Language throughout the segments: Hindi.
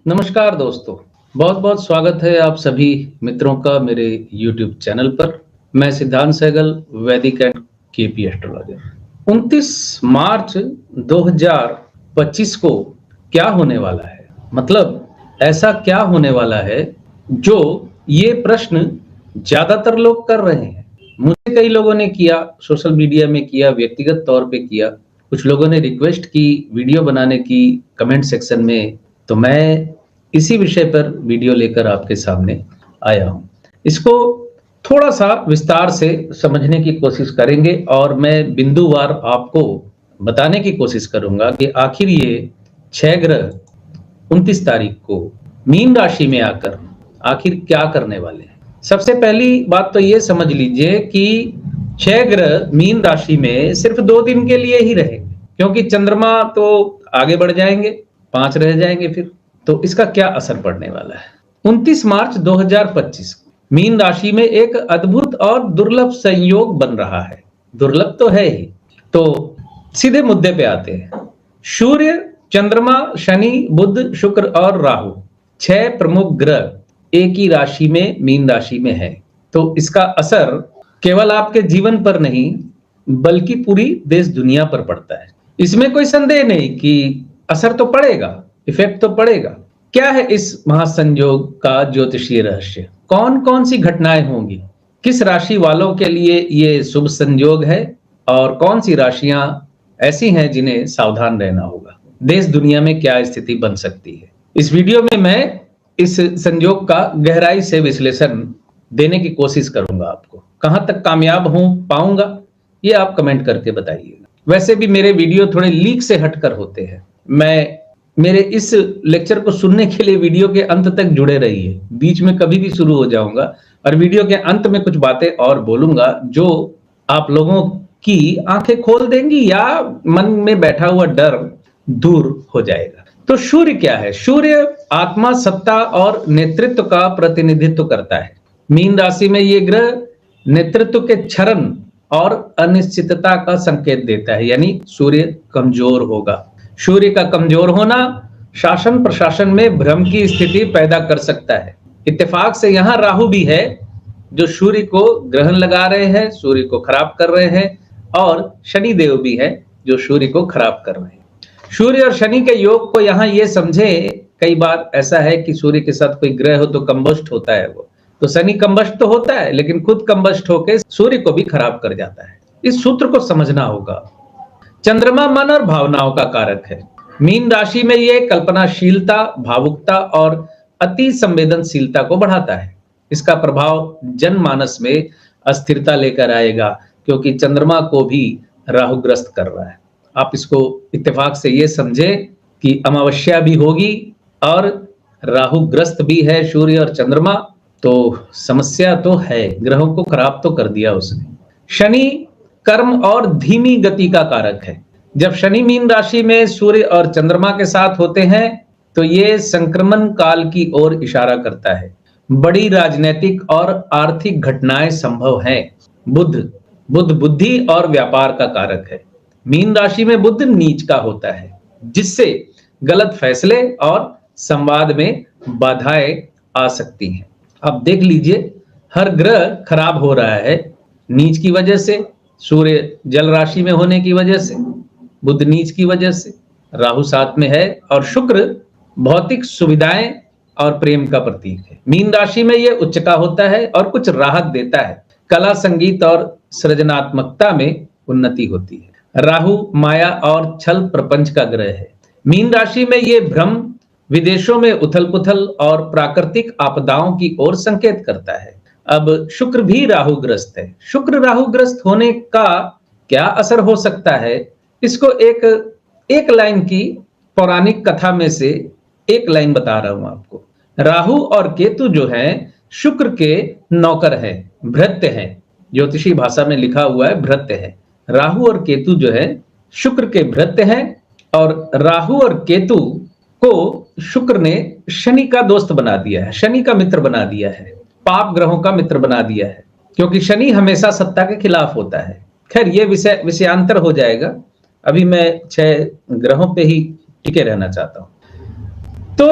नमस्कार दोस्तों, बहुत-बहुत स्वागत है आप सभी मित्रों का मेरे YouTube चैनल पर। मैं सिद्धांत सहगल, वैदिक एंड केपी एस्ट्रोलॉजर। 29 मार्च 2025 को क्या होने वाला है? मतलब ऐसा क्या होने वाला है जो ये प्रश्न ज़्यादातर लोग कर रहे हैं। मुझे कई लोगों ने किया, सोशल मीडिया में किया, व्यक्तिगत तौर पे किया। कुछ लोगों ने रिक्वेस्ट की वीडियो बनाने की कमेंट सेक्शन में, तो मैं इसी विषय पर वीडियो लेकर आपके सामने आया हूं। इसको थोड़ा-सा विस्तार से समझने की कोशिश करेंगे और मैं बिंदुवार आपको बताने की कोशिश करूँगा कि आखिर ये 6 ग्रह 29 तारीख को मीन राशि में आकर आखिर क्या करने वाले हैं। सबसे पहली बात तो ये समझ लीजिए कि 6 ग्रह मीन राशि में सिर्फ 2 दिन के लिए ही रहेंगे, क्योंकि चंद्रमा तो आगे बढ़ जाएंगे, 5 रह जाएंगे फिर। तो इसका क्या असर पड़ने वाला है? 29 मार्च 2025 मीन राशि में एक अद्भुत और दुर्लभ संयोग बन रहा है। दुर्लभ तो है ही। तो सीधे मुद्दे पे आते हैं। सूर्य, चंद्रमा, शनि, बुध, शुक्र और राहु 6 प्रमुख ग्रह एक ही राशि में मीन राशि में है। तो इसका असर केवल आपके जीवन पर नहीं बल्कि पूरी देश दुनिया पर पड़ता है। इसमें कोई संदेह नहीं कि असर तो पड़ेगा, इफेक्ट तो पड़ेगा। क्या है इस महासंयोग का ज्योतिषीय रहस्य? कौन कौन सी घटनाएं होंगी? किस राशि वालों के लिए ये शुभ संयोग है और कौन सी राशियां ऐसी हैं जिन्हें सावधान रहना होगा? देश दुनिया में क्या स्थिति बन सकती है? इस वीडियो में मैं इस संयोग का गहराई से विश्लेषण देने की कोशिश करूंगा। आपको कहां तक कामयाब पाऊंगा ये आप कमेंट करके बताइएगा। वैसे भी मेरे वीडियो थोड़े लीक से हटकर होते हैं। मेरे इस लेक्चर को सुनने के लिए वीडियो के अंत तक जुड़े रहिए। बीच में कभी भी शुरू हो जाऊंगा और वीडियो के अंत में कुछ बातें और बोलूंगा जो आप लोगों की आंखें खोल देंगी या मन में बैठा हुआ डर दूर हो जाएगा। तो सूर्य क्या है? सूर्य आत्मा, सत्ता और नेतृत्व का प्रतिनिधित्व करता है। मीन राशि में ये ग्रह नेतृत्व के क्षरण और अनिश्चितता का संकेत देता है, यानी सूर्य कमजोर होगा। सूर्य का कमजोर होना शासन प्रशासन में भ्रम की स्थिति पैदा कर सकता है। इत्तेफाक से यहाँ राहु भी है जो सूर्य को ग्रहण लगा रहे हैं, सूर्य को खराब कर रहे हैं, और शनि देव भी है जो सूर्य को खराब कर रहे हैं। सूर्य और शनि के योग को यहाँ ये समझे, कई बार ऐसा है कि सूर्य के साथ कोई ग्रह हो तो कंबस्ट होता है वो, तो शनि कंबस्ट तो होता है लेकिन खुद कंबस्ट होकर सूर्य को भी खराब कर जाता है। इस सूत्र को समझना होगा। चंद्रमा मन और भावनाओं का कारक है। मीन राशि में यह कल्पनाशीलता, भावुकता और अति संवेदनशीलता को बढ़ाता है। इसका प्रभाव जनमानस में अस्थिरता लेकर आएगा, क्योंकि चंद्रमा को भी राहुग्रस्त कर रहा है। आप इसको इत्तेफाक से ये समझे कि अमावस्या भी होगी और राहुग्रस्त भी है सूर्य और चंद्रमा, तो समस्या तो है, ग्रहों को खराब तो कर दिया उसने। शनि कर्म और धीमी गति का कारक है। जब शनि मीन राशि में सूर्य और चंद्रमा के साथ होते हैं तो ये संक्रमण काल की ओर इशारा करता है। बड़ी राजनीतिक और आर्थिक घटनाएं संभव हैं। बुध बुद्धि और व्यापार का कारक है। मीन राशि में बुध नीच का होता है, जिससे गलत फैसले और संवाद में बाधाएं आ सकती हैं। अब देख लीजिए, हर ग्रह खराब हो रहा है नीच की वजह से। सूर्य जल राशि में होने की वजह से, बुध नीच की वजह से, राहु साथ में है, और शुक्र भौतिक सुविधाएं और प्रेम का प्रतीक है। मीन राशि में यह उच्च का होता है और कुछ राहत देता है। कला, संगीत और सृजनात्मकता में उन्नति होती है। राहु माया और छल प्रपंच का ग्रह है। मीन राशि में यह भ्रम, विदेशों में उथल पुथल और प्राकृतिक आपदाओं की ओर संकेत करता है। अब शुक्र भी राहुग्रस्त है। शुक्र राहुग्रस्त होने का क्या असर हो सकता है, इसको एक लाइन की पौराणिक कथा में से एक लाइन बता रहा हूं आपको। राहु और केतु जो हैं शुक्र के नौकर हैं, भृत्य हैं। ज्योतिषी भाषा में लिखा हुआ है भृत्य है। राहु और केतु जो है शुक्र के भृत्य हैं, और राहु और केतु को शुक्र ने शनि का दोस्त बना दिया है, शनि का मित्र बना दिया है, पाप ग्रहों का मित्र बना दिया है, क्योंकि शनि हमेशा सत्ता के खिलाफ होता है। खैर ये विषयांतर हो जाएगा, अभी मैं 6 ग्रहों पे ही टिके रहना चाहता हूं। तो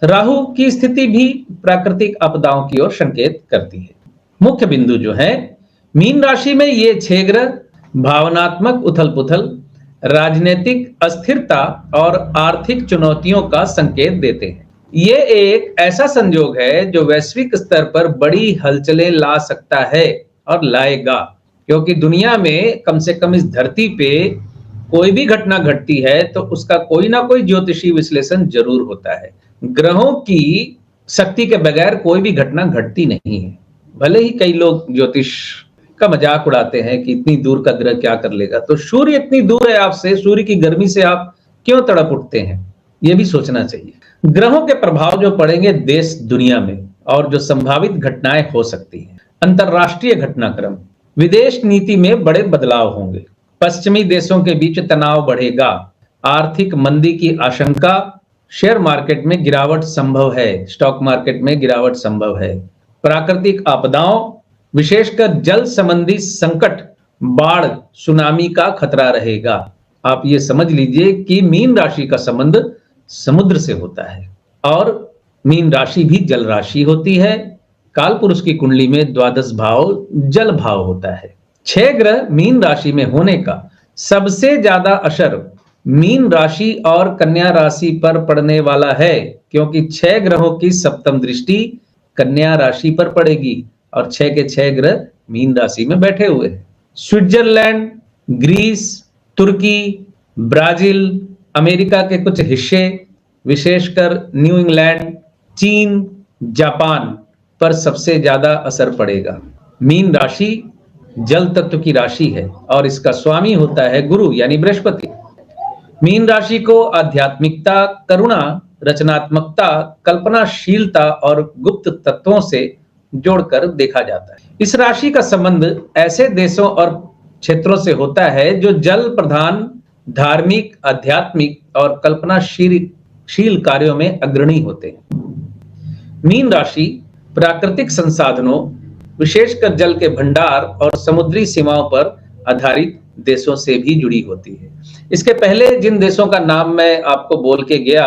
राहु की स्थिति भी प्राकृतिक आपदाओं की ओर संकेत करती है। मुख्य बिंदु जो है, मीन राशि में ये 6 ग्रह भावनात्मक उथल-पुथल, राजनीतिक अस्थिरता और आर्थिक चुनौतियों का संकेत देते हैं। ये एक ऐसा संयोग है जो वैश्विक स्तर पर बड़ी हलचलें ला सकता है और लाएगा, क्योंकि दुनिया में कम से कम इस धरती पे कोई भी घटना घटती है तो उसका कोई ना कोई ज्योतिषी विश्लेषण जरूर होता है। ग्रहों की शक्ति के बगैर कोई भी घटना घटती नहीं है। भले ही कई लोग ज्योतिष का मजाक उड़ाते हैं कि इतनी दूर का ग्रह क्या कर लेगा, तो सूर्य इतनी दूर है आपसे, सूर्य की गर्मी से आप क्यों तड़प उठते हैं, ये भी सोचना चाहिए। ग्रहों के प्रभाव जो पड़ेंगे देश दुनिया में और जो संभावित घटनाएं हो सकती हैं। अंतरराष्ट्रीय घटनाक्रम, विदेश नीति में बड़े बदलाव होंगे, पश्चिमी देशों के बीच तनाव बढ़ेगा, आर्थिक मंदी की आशंका, शेयर मार्केट में गिरावट संभव है, स्टॉक मार्केट में गिरावट संभव है, प्राकृतिक आपदाओं विशेषकर जल संबंधी संकट, बाढ़, सुनामी का खतरा रहेगा। आप ये समझ लीजिए कि मीन राशि का संबंध समुद्र से होता है और मीन राशि भी जल राशि होती है। काल पुरुष की कुंडली में द्वादश भाव जल भाव होता है। 6 ग्रह मीन राशि में होने का सबसे ज्यादा असर मीन राशि और कन्या राशि पर पड़ने वाला है, क्योंकि 6 ग्रहों की सप्तम दृष्टि कन्या राशि पर पड़ेगी और 6 के 6 ग्रह मीन राशि में बैठे हुए हैं। स्विट्जरलैंड, ग्रीस, तुर्की, ब्राजील, अमेरिका के कुछ हिस्से, विशेषकर न्यू इंग्लैंड, चीन, जापान पर सबसे ज्यादा असर पड़ेगा। मीन राशि जल तत्व की राशि है और इसका स्वामी होता है गुरु यानी बृहस्पति। मीन राशि को आध्यात्मिकता, करुणा, रचनात्मकता, कल्पनाशीलता और गुप्त तत्वों से जोड़कर देखा जाता है। इस राशि का संबंध ऐसे देशों और क्षेत्रों से होता है जो जल प्रधान, धार्मिक, आध्यात्मिक और कल्पनाशील कार्यों में अग्रणी होते हैं। मीन राशि प्राकृतिक संसाधनों, विशेषकर जल के भंडार और समुद्री सीमाओं पर आधारित देशों से भी जुड़ी होती है। इसके पहले जिन देशों का नाम मैं आपको बोल के गया,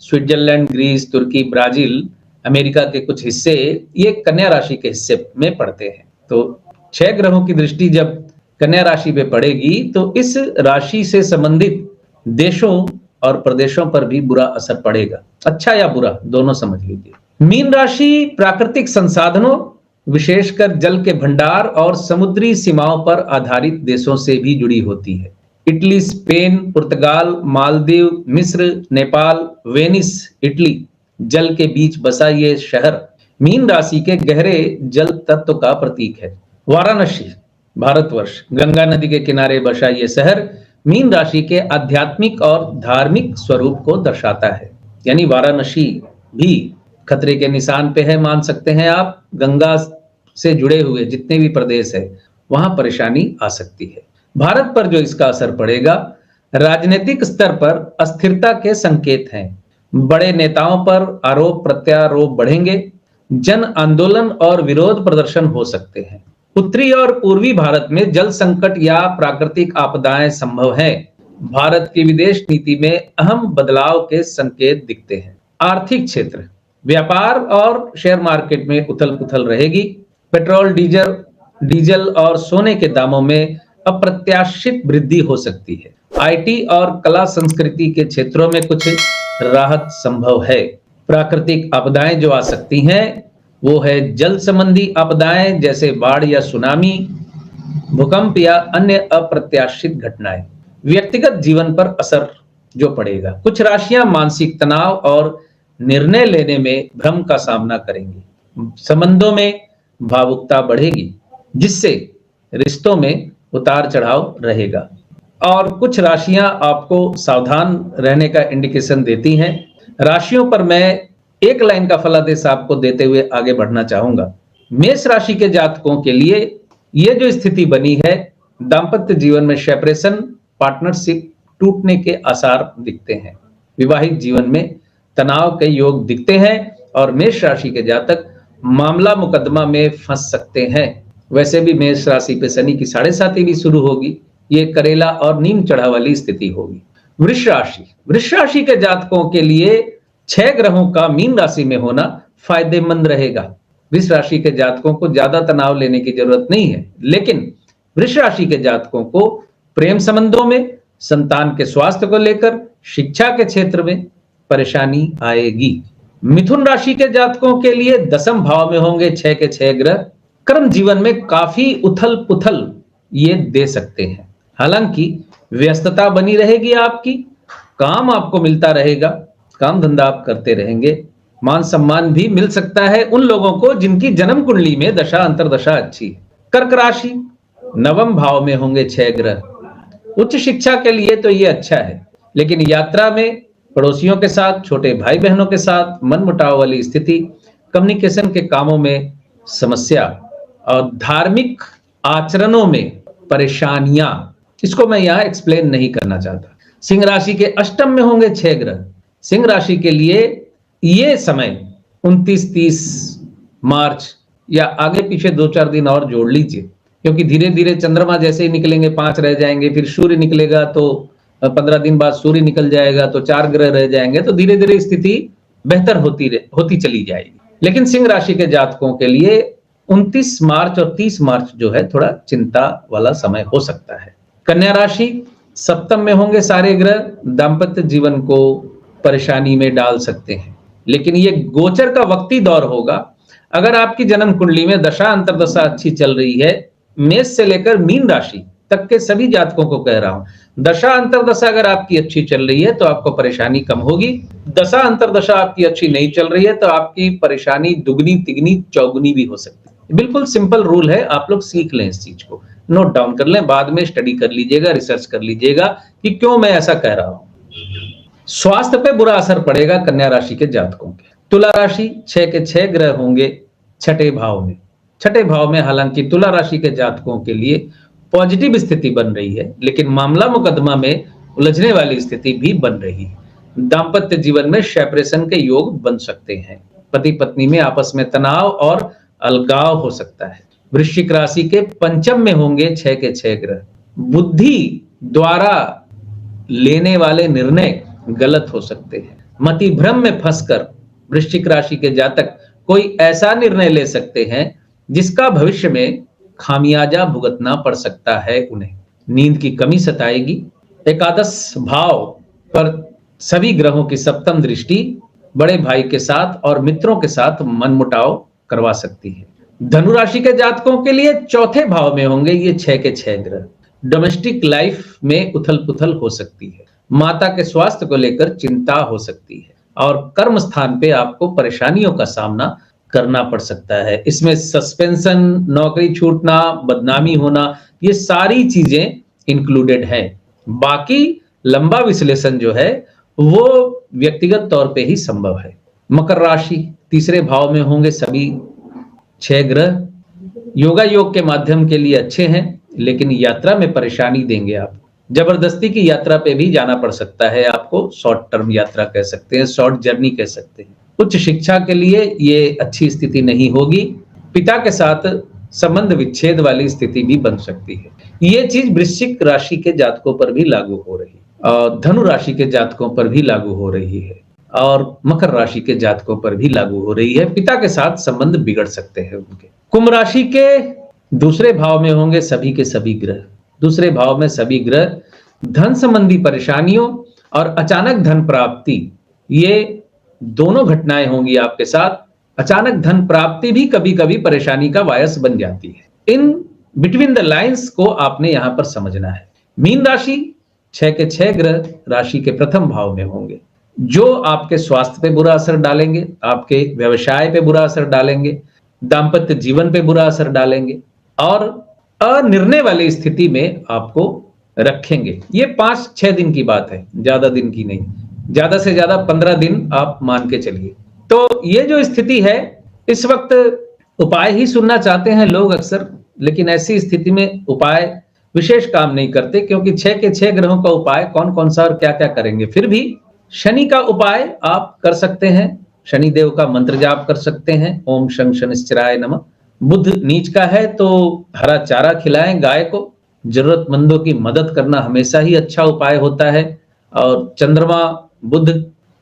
स्विट्जरलैंड, ग्रीस, तुर्की, ब्राजील, अमेरिका के कुछ हिस्से, ये कन्या राशि के हिस्से में पड़ते हैं। तो 6 ग्रहों की दृष्टि जब कन्या राशि पे पड़ेगी तो इस राशि से संबंधित देशों और प्रदेशों पर भी बुरा असर पड़ेगा, अच्छा या बुरा दोनों समझ लीजिए। मीन राशि प्राकृतिक संसाधनों, विशेषकर जल के भंडार और समुद्री सीमाओं पर आधारित देशों से भी जुड़ी होती है। इटली, स्पेन, पुर्तगाल, मालदीव, मिस्र, नेपाल, वेनिस, इटली, जल के बीच बसा ये शहर मीन राशि के गहरे जल तत्व का प्रतीक है। वाराणसी, भारतवर्ष, गंगा नदी के किनारे बसा ये शहर मीन राशि के आध्यात्मिक और धार्मिक स्वरूप को दर्शाता है। यानी वाराणसी भी खतरे के निशान पे है, मान सकते हैं आप। गंगा से जुड़े हुए जितने भी प्रदेश है वहां परेशानी आ सकती है। भारत पर जो इसका असर पड़ेगा, राजनीतिक स्तर पर अस्थिरता के संकेत हैं। बड़े नेताओं पर आरोप प्रत्यारोप बढ़ेंगे, जन आंदोलन और विरोध प्रदर्शन हो सकते हैं। उत्तरी और पूर्वी भारत में जल संकट या प्राकृतिक आपदाएं संभव है। भारत की विदेश नीति में अहम बदलाव के संकेत दिखते हैं। आर्थिक क्षेत्र, व्यापार और शेयर मार्केट में उथल-पुथल रहेगी। पेट्रोल, डीजल और सोने के दामों में अप्रत्याशित वृद्धि हो सकती है। आईटी और कला संस्कृति के क्षेत्रों में कुछ राहत संभव है। प्राकृतिक आपदाएं जो आ सकती हैं वो है जल संबंधी आपदाएं जैसे बाढ़ या सुनामी, भूकंप या अन्य अप्रत्याशित घटनाएं। व्यक्तिगत जीवन पर असर जो पड़ेगा, कुछ राशियां मानसिक तनाव और निर्णय लेने में भ्रम का सामना करेंगी। संबंधों में भावुकता बढ़ेगी जिससे रिश्तों में उतार चढ़ाव रहेगा। और कुछ राशियां आपको सावधान रहने का इंडिकेशन देती हैं। राशियों पर मैं एक लाइन का फलादेश आपको देते हुए आगे बढ़ना चाहूंगा। मेष राशि के जातकों के लिए ये जो स्थिति बनी है, दाम्पत्य जीवन में सेपरेशन, पार्टनरशिप टूटने के आसार दिखते हैं। विवाहित जीवन में तनाव के योग दिखते हैं और मेष राशि के जातक मामला मुकदमा में फंस सकते हैं। वैसे भी मेष राशि पे शनि की 7.5 भी शुरू होगी। ये करेला और नीम चढ़ा वाली स्थिति होगी। वृष राशि के जातकों के लिए 6 ग्रहों का मीन राशि में होना फायदेमंद रहेगा। वृष राशि के जातकों को ज्यादा तनाव लेने की जरूरत नहीं है, लेकिन वृष राशि के जातकों को प्रेम संबंधों में, संतान के स्वास्थ्य को लेकर, शिक्षा के क्षेत्र में परेशानी आएगी। मिथुन राशि के जातकों के लिए दसम भाव में होंगे 6 के 6 ग्रह। कर्म जीवन में काफी उथल पुथल ये दे सकते हैं। हालांकि व्यस्तता बनी रहेगी आपकी, काम आपको मिलता रहेगा, काम धंधा आप करते रहेंगे, मान सम्मान भी मिल सकता है उन लोगों को जिनकी जन्म कुंडली में दशा अंतरदशा अच्छी है। कर्क राशि नवम भाव में होंगे 6 ग्रह। उच्च शिक्षा के लिए तो ये अच्छा है, लेकिन यात्रा में पड़ोसियों के साथ, छोटे भाई बहनों के साथ मनमुटाव वाली स्थिति, कम्युनिकेशन के कामों में समस्या और धार्मिक आचरणों में परेशानियां, इसको मैं यहां एक्सप्लेन नहीं करना चाहता। सिंह राशि के अष्टम में होंगे 6 ग्रह। सिंह राशि के लिए ये समय 29-30 मार्च या आगे पीछे 2-4 दिन और जोड़ लीजिए, क्योंकि धीरे धीरे चंद्रमा जैसे ही निकलेंगे 5 रह जाएंगे, फिर सूर्य निकलेगा तो 15 दिन बाद सूर्य निकल जाएगा तो 4 ग्रह रह जाएंगे, तो धीरे धीरे स्थिति बेहतर होती चली जाएगी। लेकिन सिंह राशि के जातकों के लिए 29 मार्च और 30 मार्च जो है थोड़ा चिंता वाला समय हो सकता है। कन्या राशि सप्तम में होंगे सारे ग्रह, दाम्पत्य जीवन को परेशानी में डाल सकते हैं, लेकिन ये गोचर का वक्ती दौर होगा। अगर आपकी जन्म कुंडली में दशा अंतरदशा अच्छी चल रही है, मेष से लेकर मीन राशि तक के सभी जातकों को कह रहा हूं, दशा अंतरदशा अगर आपकी अच्छी चल रही है तो आपको परेशानी कम होगी। दशा अंतरदशा आपकी अच्छी नहीं चल रही है तो आपकी परेशानी दुगनी तिगनी चौगुनी भी हो सकती है। बिल्कुल सिंपल रूल है, आप लोग सीख लें, इस चीज को नोट डाउन कर लें, बाद में स्टडी कर लीजिएगा, रिसर्च कर लीजिएगा कि क्यों मैं ऐसा कह रहा हूं। स्वास्थ्य पे बुरा असर पड़ेगा कन्या राशि के जातकों के। तुला राशि 6 के 6 ग्रह होंगे छठे भाव में। छठे भाव में हालांकि तुला राशि के जातकों के लिए पॉजिटिव स्थिति बन रही है, लेकिन मामला मुकदमा में उलझने वाली स्थिति भी बन रही है। दाम्पत्य जीवन में सेपरेशन के योग बन सकते हैं। पति पत्नी में आपस में तनाव और अलगाव हो सकता है। वृश्चिक राशि के पंचम में होंगे 6 के 6 ग्रह। बुद्धि द्वारा लेने वाले निर्णय गलत हो सकते हैं। मति भ्रम में फंसकर वृश्चिक राशि के जातक कोई ऐसा निर्णय ले सकते हैं जिसका भविष्य में खामियाजा भुगतना पड़ सकता है उन्हें। नींद की कमी सताएगी। एकादश भाव पर सभी ग्रहों की सप्तम दृष्टि बड़े भाई के साथ और मित्रों के साथ मनमुटाव करवा सकती है। धनु राशि के जातकों के लिए चौथे भाव में होंगे ये 6 के 6 ग्रह। डोमेस्टिक लाइफ में उथल पुथल हो सकती है। माता के स्वास्थ्य को लेकर चिंता हो सकती है और कर्म स्थान पे आपको परेशानियों का सामना करना पड़ सकता है। इसमें सस्पेंशन, नौकरी छूटना, बदनामी होना, ये सारी चीजें इंक्लूडेड है। बाकी लंबा विश्लेषण जो है वो व्यक्तिगत तौर पे ही संभव है। मकर राशि तीसरे भाव में होंगे सभी 6 ग्रह। योगा योग के माध्यम के लिए अच्छे हैं, लेकिन यात्रा में परेशानी देंगे आपको। जबरदस्ती की यात्रा पे भी जाना पड़ सकता है आपको। शॉर्ट टर्म यात्रा कह सकते हैं, शॉर्ट जर्नी कह सकते हैं। उच्च शिक्षा के लिए ये अच्छी स्थिति नहीं होगी। पिता के साथ संबंध विच्छेद वाली स्थिति भी बन सकती है। ये चीज वृश्चिक राशि के जातकों पर भी लागू हो रही है और धनु राशि के जातकों पर भी लागू हो रही है और मकर राशि के जातकों पर भी लागू हो रही है। पिता के साथ संबंध बिगड़ सकते हैं उनके। कुंभ राशि के दूसरे भाव में होंगे सभी के सभी ग्रह। दूसरे भाव में सभी ग्रह धन संबंधी परेशानियों और अचानक धन प्राप्ति, ये दोनों घटनाएं होंगी आपके साथ। अचानक धन प्राप्ति भी कभी कभी परेशानी का वायस बन जाती है। इन बिटवीन द लाइंस को आपने यहां पर समझना है। मीन राशि 6 के 6 ग्रह राशि के प्रथम भाव में होंगे, जो आपके स्वास्थ्य पे बुरा असर डालेंगे, आपके व्यवसाय पे बुरा असर डालेंगे, दाम्पत्य जीवन पे बुरा असर डालेंगे और अनिर्णय वाली स्थिति में आपको रखेंगे। ये 5-6 दिन की बात है, ज्यादा दिन की नहीं। ज्यादा से ज्यादा 15 दिन आप मान के चलिए। तो ये जो स्थिति है, इस वक्त उपाय ही सुनना चाहते हैं लोग अक्सर, लेकिन ऐसी स्थिति में उपाय विशेष काम नहीं करते, क्योंकि 6 के 6 ग्रहों का उपाय कौन कौन सा और क्या क्या करेंगे। फिर भी शनि का उपाय आप कर सकते हैं। शनि देव का मंत्र जाप कर सकते हैं, ओम शं शनिश्चराय नमः। बुध नीच का है तो हरा चारा खिलाएं गाय को। जरूरतमंदों की मदद करना हमेशा ही अच्छा उपाय होता है। और चंद्रमा बुध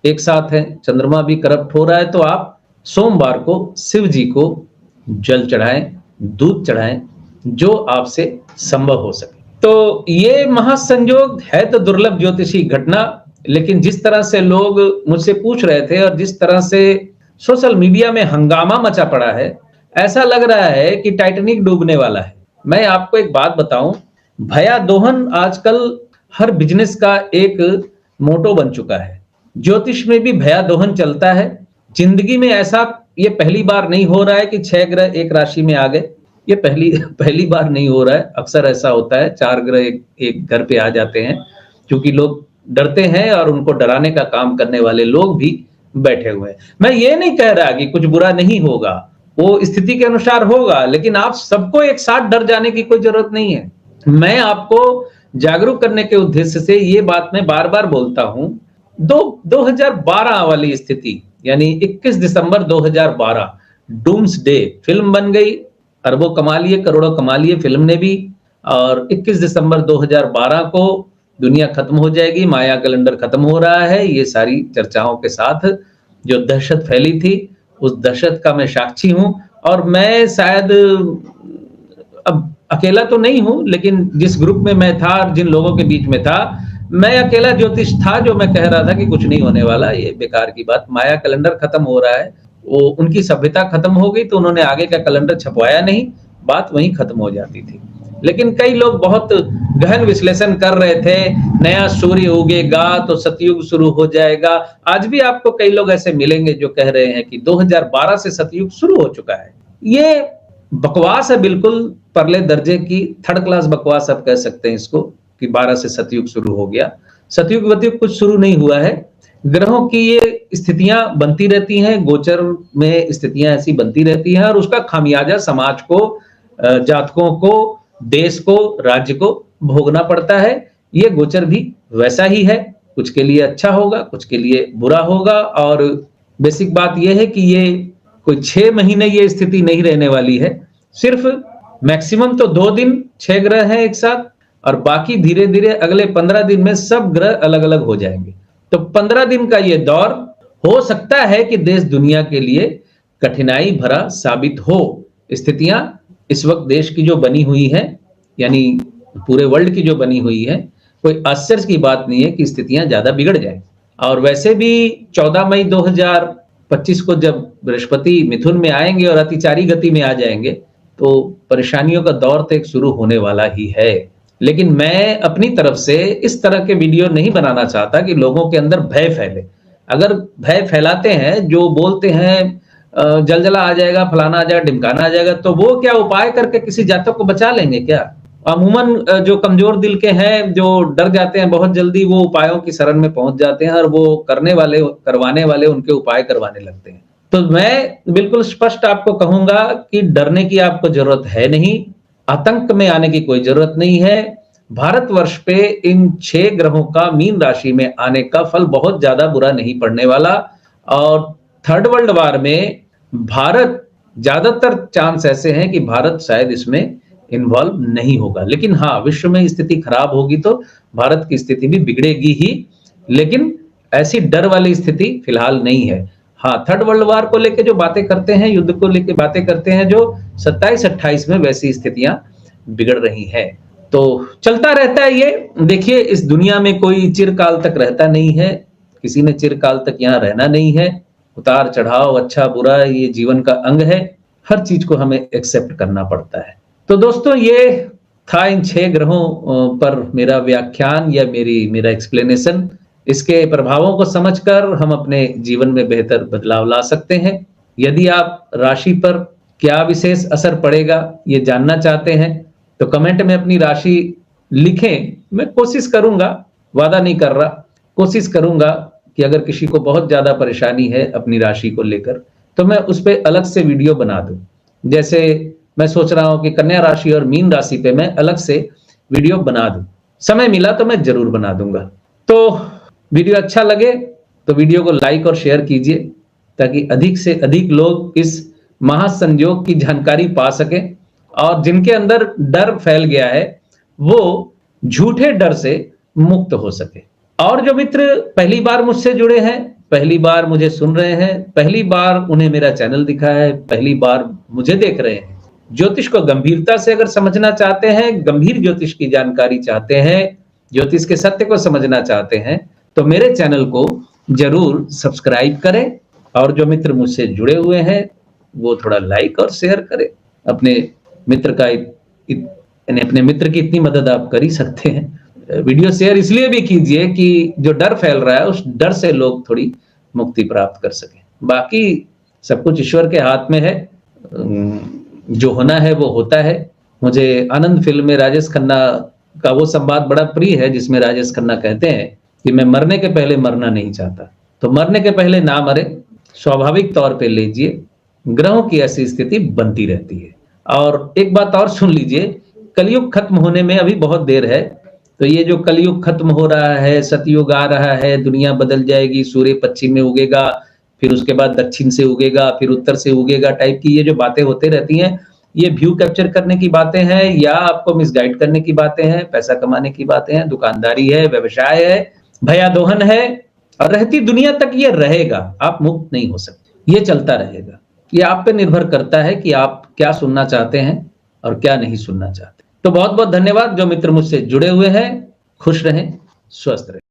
एक साथ हैं, चंद्रमा भी करप्ट हो रहा है, तो आप सोमवार को शिव जी को जल चढ़ाएं, दूध चढ़ाएं, जो आपसे संभव हो सके। तो ये महासंयोग है तो दुर्लभ ज्योतिषी घटना, लेकिन जिस तरह से लोग मुझसे पूछ रहे थे और जिस तरह से सोशल मीडिया में हंगामा मचा पड़ा है, ऐसा लग रहा है कि टाइटैनिक डूबने वाला है। मैं आपको एक बात बताऊं, भया दोहन आजकल हर बिजनेस का एक मोटो बन चुका है। ज्योतिष में भी भया दोहन चलता है। जिंदगी में ऐसा ये पहली बार नहीं हो रहा है कि 6 ग्रह एक राशि में आ गए। ये पहली बार नहीं हो रहा है। अक्सर ऐसा होता है 4 ग्रह एक घर पे आ जाते हैं, क्योंकि लोग डरते हैं और उनको डराने का काम करने वाले लोग भी बैठे हुए हैं। मैं ये नहीं कह रहा कि कुछ बुरा नहीं होगा, वो स्थिति के अनुसार होगा, लेकिन आप सबको एक साथ डर जाने की कोई जरूरत नहीं है। मैं आपको जागरूक करने के उद्देश्य से ये बात मैं बार बार बोलता हूं। 2012 वाली स्थिति, यानी 21 दिसंबर 2012 डूम्सडे फिल्म बन गई, अरबों कमा लिए, करोड़ों कमा लिए फिल्म ने भी, और 21 दिसंबर 2012 को दुनिया खत्म हो जाएगी, माया कैलेंडर खत्म हो रहा है, ये सारी चर्चाओं के साथ जो दहशत फैली थी, उस दहशत का मैं साक्षी हूं। और मैं शायद अब अकेला तो नहीं हूं, लेकिन जिस ग्रुप में मैं था, जिन लोगों के बीच में था, मैं अकेला ज्योतिष था जो मैं कह रहा था कि कुछ नहीं होने वाला, ये बेकार की बात, माया कैलेंडर खत्म हो रहा है। वो उनकी सभ्यता खत्म हो गई तो उन्होंने आगे का कैलेंडर छपवाया नहीं, बात वहीं खत्म हो जाती थी। लेकिन कई लोग बहुत गहन विश्लेषण कर रहे थे, नया सूर्य उगेगा तो सतयुग शुरू हो जाएगा। आज भी आपको कई लोग ऐसे मिलेंगे जो कह रहे हैं कि 2012 से सतयुग शुरू हो चुका है। ये बकवास है, बिल्कुल परले दर्जे की थर्ड क्लास बकवास आप कह सकते हैं इसको, कि 12 से सतयुग शुरू हो गया। सतयुग वतयुग कुछ शुरू नहीं हुआ है। ग्रहों की ये स्थितियां बनती रहती हैं, गोचर में स्थितियां ऐसी बनती रहती हैं, और उसका खामियाजा समाज को, जातकों को, देश को, राज्य को भोगना पड़ता है। ये गोचर भी वैसा ही है, कुछ के लिए अच्छा होगा, कुछ के लिए बुरा होगा। और बेसिक बात यह है कि ये कोई 6 महीने ये स्थिति नहीं रहने वाली है। सिर्फ मैक्सिमम तो 2 दिन 6 ग्रह हैं एक साथ, और बाकी धीरे धीरे अगले 15 दिन में सब ग्रह अलग अलग हो जाएंगे। तो 15 दिन का ये दौर हो सकता है कि देश दुनिया के लिए कठिनाई भरा साबित हो। स्थितियां इस वक्त देश की जो बनी हुई है, यानी पूरे वर्ल्ड की जो बनी हुई है, कोई आश्चर्य की बात नहीं है कि स्थितियां ज्यादा बिगड़ जाए। और वैसे भी 14 मई 2025 को जब बृहस्पति मिथुन में आएंगे और अतिचारी गति में आ जाएंगे, तो परेशानियों का दौर तो एक शुरू होने वाला ही है। लेकिन मैं अपनी तरफ से इस तरह के वीडियो नहीं बनाना चाहता कि लोगों के अंदर भय फैले। अगर भय फैलाते हैं, जो बोलते हैं जलजला आ जाएगा, फलाना आ जाएगा, ढिमकाना आ जाएगा, तो वो क्या उपाय करके किसी जातक को बचा लेंगे क्या? अमूमन जो कमजोर दिल के हैं, जो डर जाते हैं बहुत जल्दी, वो उपायों की शरण में पहुंच जाते हैं, और वो करवाने वाले उनके उपाय करवाने लगते हैं। तो मैं बिल्कुल स्पष्ट आपको कहूंगा कि डरने की आपको जरूरत है नहीं, आतंक में आने की कोई जरूरत नहीं है। भारतवर्ष पे इन 6 ग्रहों का मीन राशि में आने का फल बहुत ज्यादा बुरा नहीं पड़ने वाला, और थर्ड वर्ल्ड वार में भारत, ज्यादातर चांस ऐसे हैं कि भारत शायद इसमें इन्वॉल्व नहीं होगा। लेकिन हाँ, विश्व में स्थिति खराब होगी तो भारत की स्थिति भी बिगड़ेगी ही, लेकिन ऐसी डर वाली स्थिति फिलहाल नहीं है। हाँ, थर्ड वर्ल्ड वार को लेके जो बातें करते हैं, युद्ध को लेके बातें करते हैं, जो 27-28 में वैसी स्थितियां बिगड़ रही हैं। तो चलता रहता है ये। देखिए, इस दुनिया में कोई चिरकाल तक रहता नहीं है, किसी ने चिरकाल तक यहाँ रहना नहीं है। उतार चढ़ाव, अच्छा बुरा, ये जीवन का अंग है। हर चीज को हमें एक्सेप्ट करना पड़ता है। तो दोस्तों, ये था इन 6 ग्रहों पर मेरा व्याख्यान या मेरा एक्सप्लेनेशन। इसके प्रभावों को समझकर हम अपने जीवन में बेहतर बदलाव ला सकते हैं। यदि आप राशि पर क्या विशेष असर पड़ेगा ये जानना चाहते हैं, तो कमेंट में अपनी राशि लिखें। मैं कोशिश करूंगा, वादा नहीं कर रहा, कोशिश करूंगा कि अगर किसी को बहुत ज्यादा परेशानी है अपनी राशि को लेकर, तो मैं उस पर अलग से वीडियो बना दूं। जैसे मैं सोच रहा हूं कि कन्या राशि और मीन राशि पे मैं अलग से वीडियो बना दूं। समय मिला तो मैं जरूर बना दूंगा। तो वीडियो अच्छा लगे तो वीडियो को लाइक और शेयर कीजिए, ताकि अधिक से अधिक लोग इस महासंयोग की जानकारी पा सकें, और जिनके अंदर डर फैल गया है वो झूठे डर से मुक्त हो सके। और जो मित्र पहली बार मुझसे जुड़े हैं, पहली बार मुझे सुन रहे हैं, पहली बार उन्हें मेरा चैनल दिखा है, पहली बार मुझे देख रहे हैं, ज्योतिष को गंभीरता से अगर समझना चाहते हैं, गंभीर ज्योतिष की जानकारी चाहते हैं, ज्योतिष के सत्य को समझना चाहते हैं, तो मेरे चैनल को जरूर सब्सक्राइब करें। और जो मित्र मुझसे जुड़े हुए हैं वो थोड़ा लाइक और शेयर करें। अपने मित्र का यानी अपने मित्र की इतनी मदद आप कर ही सकते हैं। वीडियो शेयर इसलिए भी कीजिए कि जो डर फैल रहा है उस डर से लोग थोड़ी मुक्ति प्राप्त कर सकें। बाकी सब कुछ ईश्वर के हाथ में है, जो होना है वो होता है। मुझे आनंद फिल्म में राजेश खन्ना का वो संवाद बड़ा प्रिय है जिसमें राजेश खन्ना कहते हैं कि मैं मरने के पहले मरना नहीं चाहता। तो मरने के पहले ना मरे, स्वाभाविक तौर पे लीजिए, ग्रहों की ऐसी स्थिति बनती रहती है। और एक बात और सुन लीजिए, कलयुग खत्म होने में अभी बहुत देर है। तो ये जो कलयुग खत्म हो रहा है, सतयुग आ रहा है, दुनिया बदल जाएगी, सूर्य पश्चिम में उगेगा, फिर उसके बाद दक्षिण से उगेगा, फिर उत्तर से उगेगा, टाइप की ये जो बातें होते रहती हैं, ये व्यू कैप्चर करने की बातें हैं या आपको मिसगाइड करने की बातें हैं, पैसा कमाने की बातें हैं, दुकानदारी है, व्यवसाय है, भयादोहन है, और रहती दुनिया तक ये रहेगा। आप मुक्त नहीं हो सकते, ये चलता रहेगा। ये आप पे निर्भर करता है कि आप क्या सुनना चाहते हैं और क्या नहीं सुनना चाहते। तो बहुत बहुत धन्यवाद जो मित्र मुझसे जुड़े हुए हैं। खुश रहें, स्वस्थ रहें।